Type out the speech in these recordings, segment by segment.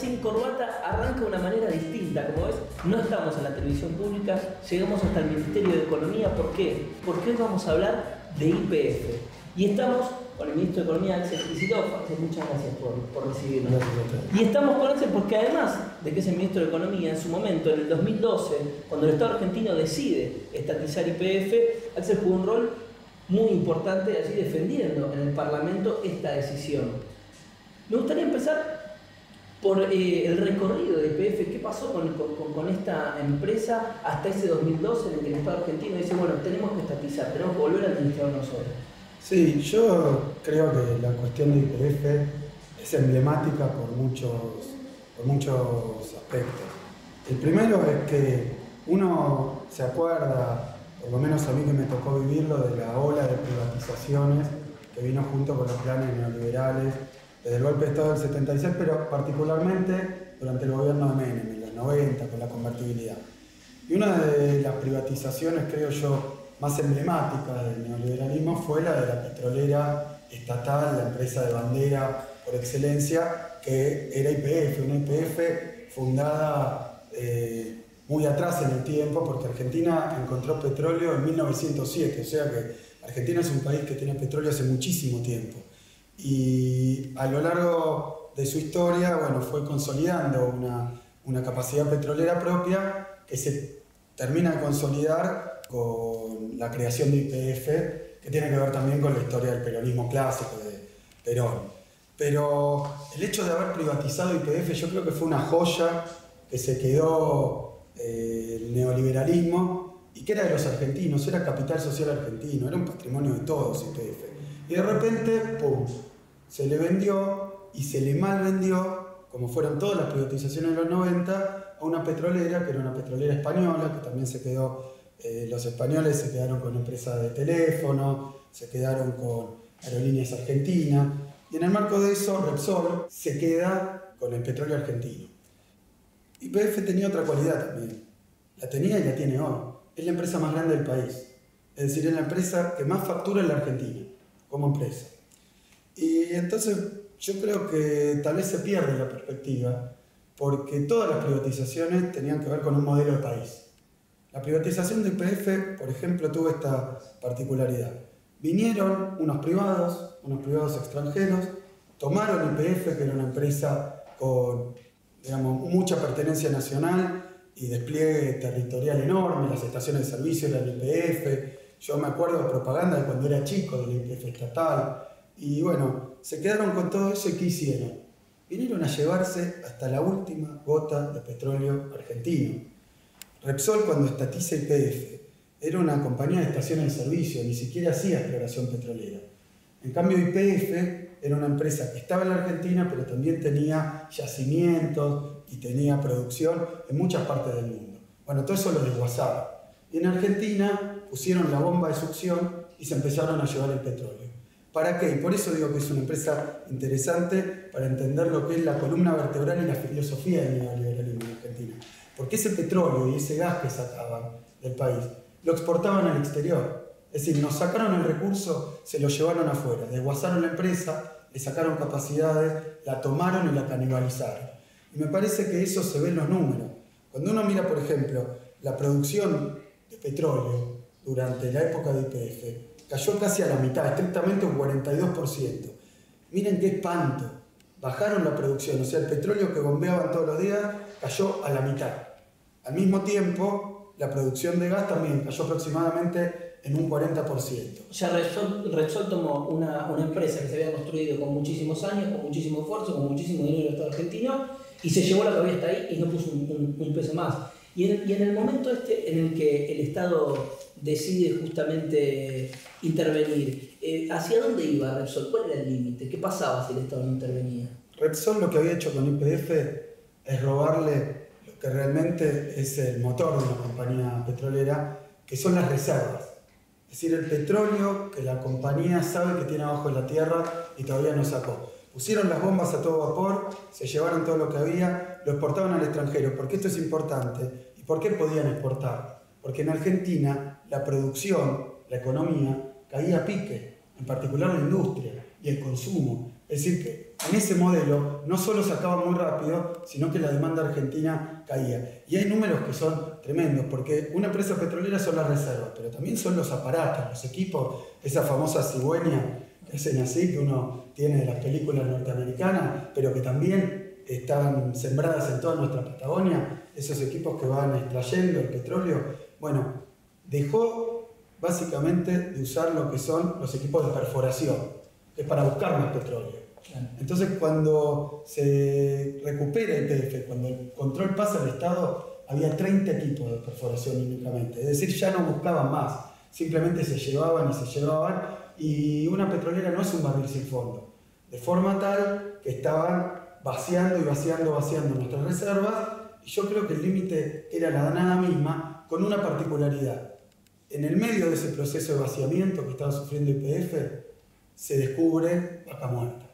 sin corbata arranca de una manera distinta. Como ves, no estamos en la televisión pública, llegamos hasta el Ministerio de Economía. ¿Por qué? Porque hoy vamos a hablar de YPF. Y estamos con el Ministro de Economía, Axel Kicillof. Muchas gracias por recibirnos. Y estamos con Axel porque además de que es el Ministro de Economía, en su momento, en el 2012, cuando el Estado argentino decide estatizar YPF, Axel jugó un rol muy importante allí defendiendo en el Parlamento esta decisión. Me gustaría empezar por el recorrido de YPF. ¿Qué pasó con esta empresa hasta ese 2012 en el que el Estado argentino dice, bueno, tenemos que estatizar, tenemos que volver a administrar nosotros? Sí, yo creo que la cuestión de YPF es emblemática por muchos aspectos. El primero es que uno se acuerda, por lo menos a mí que me tocó vivirlo, de la ola de privatizaciones que vino junto con los planes neoliberales desde el golpe de Estado del 76, pero particularmente durante el gobierno de Menem, en los 90, con la convertibilidad. Y una de las privatizaciones, creo yo, más emblemáticas del neoliberalismo fue la de la petrolera estatal, la empresa de bandera por excelencia, que era YPF, una YPF fundada muy atrás en el tiempo, porque Argentina encontró petróleo en 1907, o sea que Argentina es un país que tiene petróleo hace muchísimo tiempo. Y a lo largo de su historia, bueno, fue consolidando una capacidad petrolera propia que se termina de consolidar con la creación de YPF, que tiene que ver también con la historia del peronismo clásico de Perón. Pero el hecho de haber privatizado YPF yo creo que fue una joya que se quedó el neoliberalismo y que era de los argentinos, era capital social argentino, era un patrimonio de todos YPF. Y de repente, ¡pum!, se le vendió y se le mal vendió, como fueron todas las privatizaciones de los 90, a una petrolera, que era una petrolera española, que también se quedó, los españoles se quedaron con empresas de teléfono, se quedaron con aerolíneas argentinas, y en el marco de eso Repsol se queda con el petróleo argentino. YPF tenía otra cualidad también, la tenía y la tiene hoy, es la empresa más grande del país, es decir, es la empresa que más factura en la Argentina, como empresa. Y entonces yo creo que tal vez se pierde la perspectiva, porque todas las privatizaciones tenían que ver con un modelo de país. La privatización de YPF, por ejemplo, tuvo esta particularidad. Vinieron unos privados extranjeros, tomaron YPF, que era una empresa con, digamos, mucha pertenencia nacional y despliegue territorial enorme, las estaciones de servicio eran YPF. Yo me acuerdo de propaganda de cuando era chico de la YPF estatal. Y bueno, se quedaron con todo eso y ¿qué hicieron? Vinieron a llevarse hasta la última gota de petróleo argentino. Repsol, cuando estatiza YPF, era una compañía de estaciones de servicio, ni siquiera hacía exploración petrolera. En cambio, YPF era una empresa que estaba en la Argentina, pero también tenía yacimientos y tenía producción en muchas partes del mundo. Bueno, todo eso lo desguazaron. Y en Argentina pusieron la bomba de succión y se empezaron a llevar el petróleo. ¿Para qué? Y por eso digo que es una empresa interesante para entender lo que es la columna vertebral y la filosofía del neoliberalismo en Argentina. Porque ese petróleo y ese gas que sacaban del país lo exportaban al exterior. Es decir, nos sacaron el recurso, se lo llevaron afuera, desguazaron la empresa, le sacaron capacidades, la tomaron y la canibalizaron. Y me parece que eso se ve en los números. Cuando uno mira, por ejemplo, la producción de petróleo durante la época de YPF, cayó casi a la mitad, estrictamente un 42%. Miren qué espanto. Bajaron la producción, o sea, el petróleo que bombeaban todos los días cayó a la mitad. Al mismo tiempo, la producción de gas también cayó aproximadamente en un 40%. O sea, Repsol tomó una empresa que se había construido con muchísimos años, con muchísimo esfuerzo, con muchísimo dinero del Estado argentino, y se llevó la que había hasta ahí y no puso un peso más. Y en el momento en el que el Estado decide justamente intervenir, ¿hacia dónde iba Repsol? ¿Cuál era el límite? ¿Qué pasaba si el Estado no intervenía? Repsol lo que había hecho con YPF es robarle lo que realmente es el motor de una compañía petrolera, que son las reservas. Es decir, el petróleo que la compañía sabe que tiene abajo de la tierra y todavía no sacó. Pusieron las bombas a todo vapor, se llevaron todo lo que había, lo exportaban al extranjero. ¿Por qué esto es importante? ¿Y por qué podían exportar? Porque en Argentina la producción, la economía, caía a pique, en particular la industria y el consumo. Es decir, que en ese modelo no solo se acaba muy rápido, sino que la demanda argentina caía. Y hay números que son tremendos, porque una empresa petrolera son las reservas, pero también son los aparatos, los equipos, esa famosa cigüeña que hacen así, que uno tiene de las películas norteamericanas, pero que también están sembradas en toda nuestra Patagonia, esos equipos que van extrayendo el petróleo. Bueno, dejó básicamente de usar lo que son los equipos de perforación, que es para buscar más petróleo. Entonces, cuando se recupera YPF, cuando el control pasa al Estado, había 30 equipos de perforación únicamente. Es decir, ya no buscaban más, simplemente se llevaban, y una petrolera no es un barril sin fondo. De forma tal que estaban vaciando nuestras reservas, y yo creo que el límite era la nada misma, con una particularidad. En el medio de ese proceso de vaciamiento que estaba sufriendo YPF, se descubre Vaca Muerta.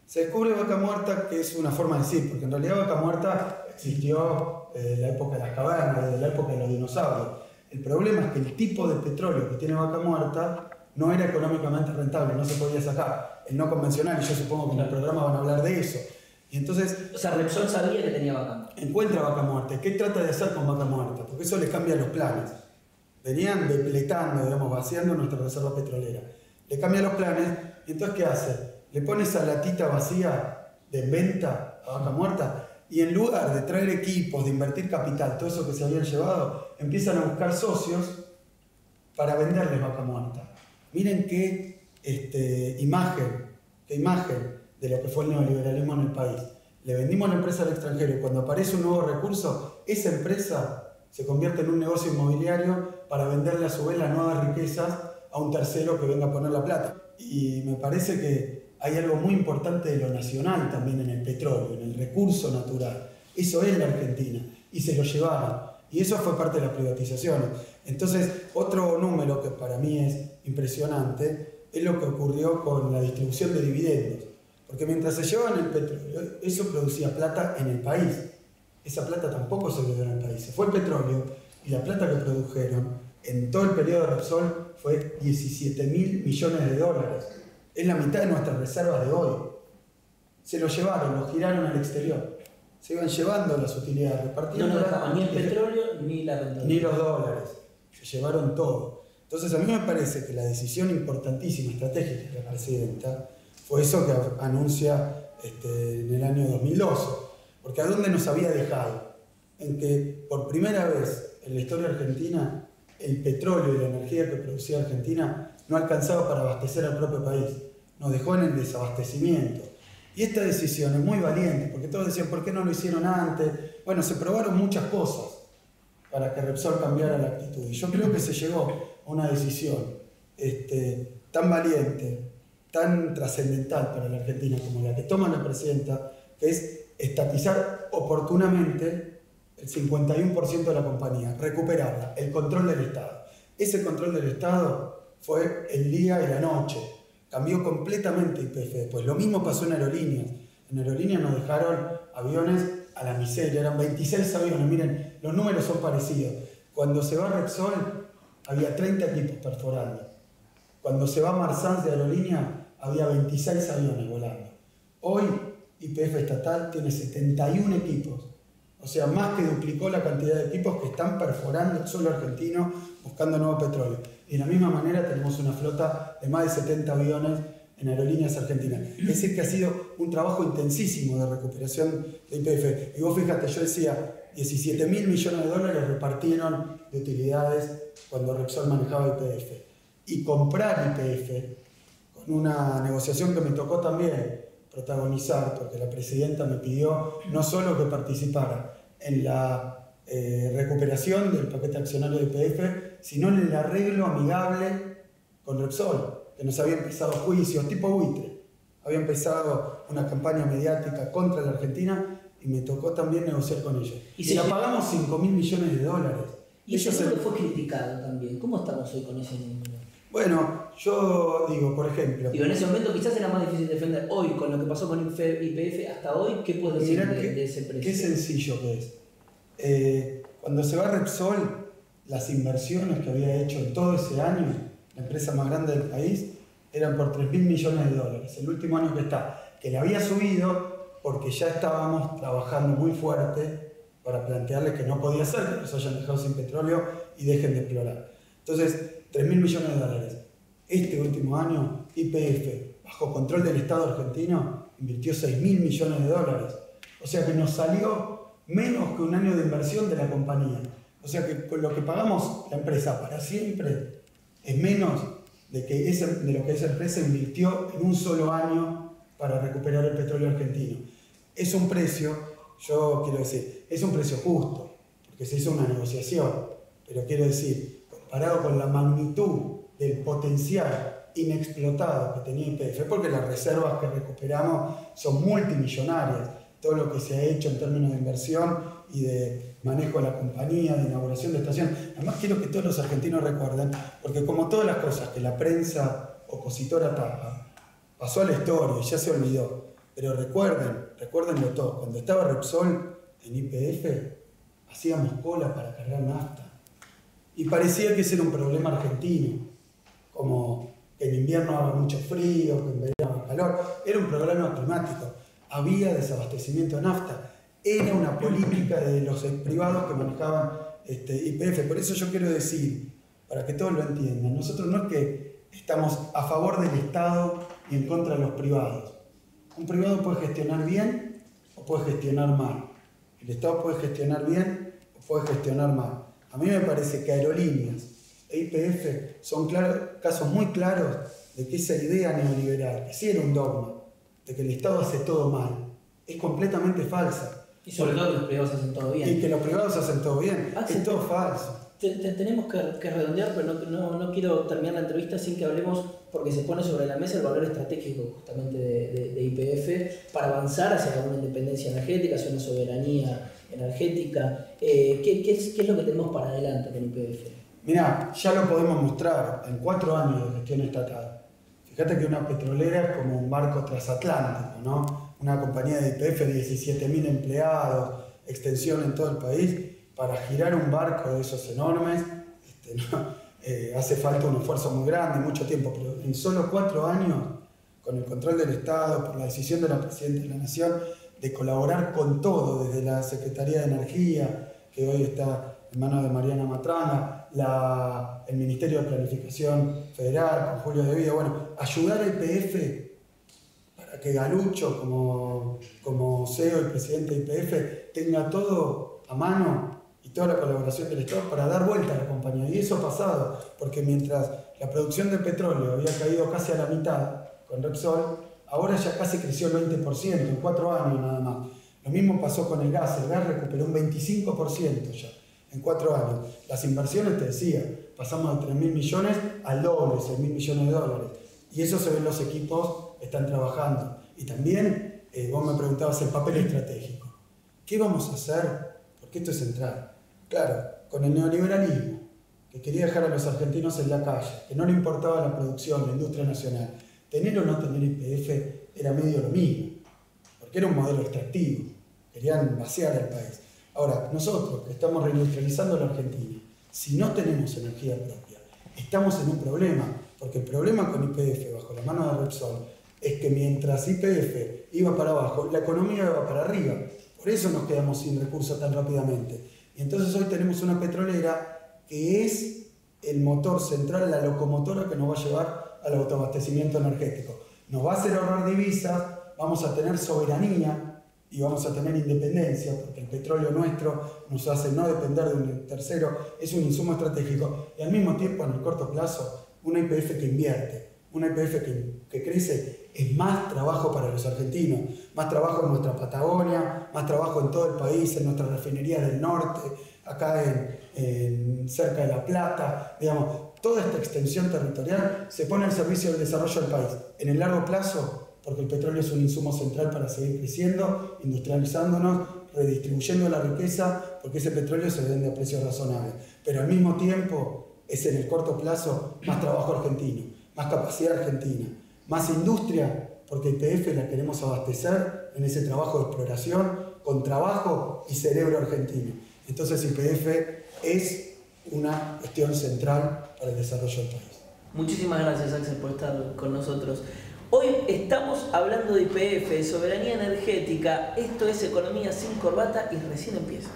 Se descubre Vaca Muerta, que es una forma de decir, porque en realidad Vaca Muerta existió desde la época de las cavernas, desde la época de los dinosaurios. El problema es que el tipo de petróleo que tiene Vaca Muerta no era económicamente rentable, no se podía sacar. El no convencional, y yo supongo que en el programa van a hablar de eso. Y entonces, o sea, Repsol sabía que tenía Vaca Muerta. Encuentra Vaca Muerta. ¿Qué trata de hacer con Vaca Muerta? Porque eso les cambia los planes. Venían depletando, digamos, vaciando nuestra reserva petrolera. Le cambia los planes, y entonces ¿qué hace? Le pone esa latita vacía de venta a Vaca Muerta, y en lugar de traer equipos, de invertir capital, todo eso que se habían llevado, empiezan a buscar socios para venderles Vaca Muerta. Miren qué imagen de lo que fue el neoliberalismo en el país. Le vendimos la empresa al extranjero, y cuando aparece un nuevo recurso, esa empresa se convierte en un negocio inmobiliario para venderle a su vez las nuevas riquezas a un tercero que venga a poner la plata. Y me parece que hay algo muy importante de lo nacional también en el petróleo, en el recurso natural. Eso es la Argentina, y se lo llevaron. Y eso fue parte de las privatizaciones. Entonces, otro número que para mí es impresionante es lo que ocurrió con la distribución de dividendos. Porque mientras se llevaban el petróleo, eso producía plata en el país. Esa plata tampoco se quedó en el país. Se fue el petróleo, y la plata que produjeron en todo el periodo de Repsol fue 17.000 millones de dólares. Es la mitad de nuestras reservas de hoy. Se lo llevaron, lo giraron al exterior. Se iban llevando las utilidades, repartiendo. No dejaban ni el petróleo ni la rentabilidad. Ni los dólares. Se llevaron todo. Entonces a mí me parece que la decisión importantísima, estratégica de la presidenta, fue eso que anuncia en el año 2012. Porque ¿a dónde nos había dejado? En que por primera vez en la historia argentina, el petróleo y la energía que producía Argentina no alcanzaba para abastecer al propio país. Nos dejó en el desabastecimiento. Y esta decisión es muy valiente, porque todos decían, ¿por qué no lo hicieron antes? Bueno, se probaron muchas cosas para que Repsol cambiara la actitud. Y yo creo que se llegó a una decisión tan valiente, tan trascendental para la Argentina como la que toma la presidenta, que es estatizar oportunamente el 51% de la compañía, recuperarla, el control del Estado. Ese control del Estado fue el día y la noche. Cambió completamente YPF después. Lo mismo pasó en aerolíneas. En aerolíneas nos dejaron aviones a la miseria. Eran 26 aviones. Miren, los números son parecidos. Cuando se va Repsol, había 30 equipos perforando. Cuando se va Marsans de aerolínea, había 26 aviones volando. Hoy, YPF estatal tiene 71 equipos. O sea, más que duplicó la cantidad de equipos que están perforando el suelo argentino buscando nuevo petróleo. Y de la misma manera tenemos una flota de más de 70 aviones en aerolíneas argentinas. Es decir, que ha sido un trabajo intensísimo de recuperación de YPF. Y vos fíjate, yo decía, 17.000 millones de dólares repartieron de utilidades cuando Repsol manejaba YPF. Y comprar YPF, con una negociación que me tocó también protagonizar, porque la presidenta me pidió no solo que participara en la recuperación del paquete accionario de YPF, sino en el arreglo amigable con Repsol, que nos había empezado juicios tipo buitre, había empezado una campaña mediática contra la Argentina, y me tocó también negociar con ellos. Y la pagamos 5.000 millones de dólares. Y eso fue criticado también. ¿Cómo estamos hoy con ese número? Bueno, yo digo, por ejemplo... Digo, en ese momento quizás era más difícil defender. Hoy, con lo que pasó con YPF hasta hoy, ¿qué puedes decir de ese precio? Qué sencillo que es. Cuando se va Repsol, las inversiones que había hecho en todo ese año, la empresa más grande del país, eran por 3.000 millones de dólares. El último año que está. que le había subido porque ya estábamos trabajando muy fuerte para plantearles que no podía ser que nos hayan dejado sin petróleo y dejen de explorar. Entonces, 3.000 millones de dólares. Este último año, YPF, bajo control del Estado argentino, invirtió 6.000 millones de dólares. O sea que nos salió menos que un año de inversión de la compañía. O sea que con lo que pagamos la empresa para siempre es menos de lo que esa empresa invirtió en un solo año para recuperar el petróleo argentino. Es un precio, yo quiero decir, es un precio justo, porque se hizo una negociación, pero quiero decir, comparado con la magnitud del potencial inexplotado que tenía YPF, porque las reservas que recuperamos son multimillonarias, todo lo que se ha hecho en términos de inversión y de manejo de la compañía, de inauguración de estación. Además quiero que todos los argentinos recuerden, porque como todas las cosas que la prensa opositora tapa, pasó a la historia y ya se olvidó. Pero recuérdenlo todo. Cuando estaba Repsol en YPF, hacíamos cola para cargar nafta. Y parecía que ese era un problema argentino, como que en invierno haga mucho frío, que en verano haga calor. Era un problema climático. Había desabastecimiento de nafta. Era una política de los privados que manejaban YPF. Por eso yo quiero decir, para que todos lo entiendan, nosotros no es que estamos a favor del Estado y en contra de los privados. Un privado puede gestionar bien o puede gestionar mal. El Estado puede gestionar bien o puede gestionar mal. A mí me parece que Aerolíneas e YPF son casos muy claros de que esa idea neoliberal, que sí era un dogma, de que el Estado hace todo mal, es completamente falsa. Y sobre todo que los privados hacen todo bien. Y que los privados hacen todo bien. Es todo falso. Tenemos que redondear, pero no quiero terminar la entrevista sin que hablemos, porque se pone sobre la mesa el valor estratégico justamente de YPF para avanzar hacia una independencia energética, hacia una soberanía energética. ¿Qué es lo que tenemos para adelante con YPF? Mirá, ya lo podemos mostrar en 4 años de gestión estatal. Fíjate que una petrolera es como un barco transatlántico, ¿no? Una compañía de YPF, 17.000 empleados, extensión en todo el país. Para girar un barco de esos enormes, hace falta un esfuerzo muy grande, mucho tiempo, pero en solo 4 años, con el control del Estado, por la decisión de la Presidenta de la Nación, de colaborar con todo, desde la Secretaría de Energía, que hoy está en manos de Mariana Matrana, el Ministerio de Planificación Federal, con Julio De Vida, bueno, ayudar a YPF para que Galucho, como CEO y presidente de YPF, tenga todo a mano y toda la colaboración del Estado para dar vuelta a la compañía. Y eso ha pasado, porque mientras la producción de petróleo había caído casi a la mitad con Repsol, ahora ya casi creció el 20%, en 4 años nada más. Lo mismo pasó con el gas recuperó un 25% ya, en 4 años. Las inversiones, te decía, pasamos de 3.000 millones al doble, 6.000 millones de dólares. Y eso se ve en los equipos que están trabajando. Y también, vos me preguntabas el papel estratégico. ¿Qué vamos a hacer? Porque esto es central. Claro, con el neoliberalismo, que quería dejar a los argentinos en la calle, que no le importaba la producción, la industria nacional, tener o no tener YPF era medio lo mismo, porque era un modelo extractivo, querían vaciar el país. Ahora, nosotros que estamos reindustrializando la Argentina, si no tenemos energía propia, estamos en un problema, porque el problema con YPF bajo la mano de Repsol es que mientras YPF iba para abajo, la economía iba para arriba. Por eso nos quedamos sin recursos tan rápidamente. Y entonces hoy tenemos una petrolera que es el motor central, la locomotora que nos va a llevar al autoabastecimiento energético. Nos va a hacer ahorrar divisas, vamos a tener soberanía y vamos a tener independencia, porque el petróleo nuestro nos hace no depender de un tercero, es un insumo estratégico. Y al mismo tiempo, en el corto plazo, una YPF que invierte, una YPF que crece, es más trabajo para los argentinos, más trabajo en nuestra Patagonia, más trabajo en todo el país, en nuestras refinerías del norte, acá cerca de La Plata, digamos, toda esta extensión territorial se pone al servicio del desarrollo del país. En el largo plazo, porque el petróleo es un insumo central para seguir creciendo, industrializándonos, redistribuyendo la riqueza, porque ese petróleo se vende a precios razonables. Pero al mismo tiempo es en el corto plazo más trabajo argentino, más capacidad argentina, más industria, porque YPF la queremos abastecer en ese trabajo de exploración con trabajo y cerebro argentino. Entonces YPF es una cuestión central para el desarrollo del país. Muchísimas gracias, Axel, por estar con nosotros. Hoy estamos hablando de YPF, de soberanía energética. Esto es Economía sin Corbata y recién empieza.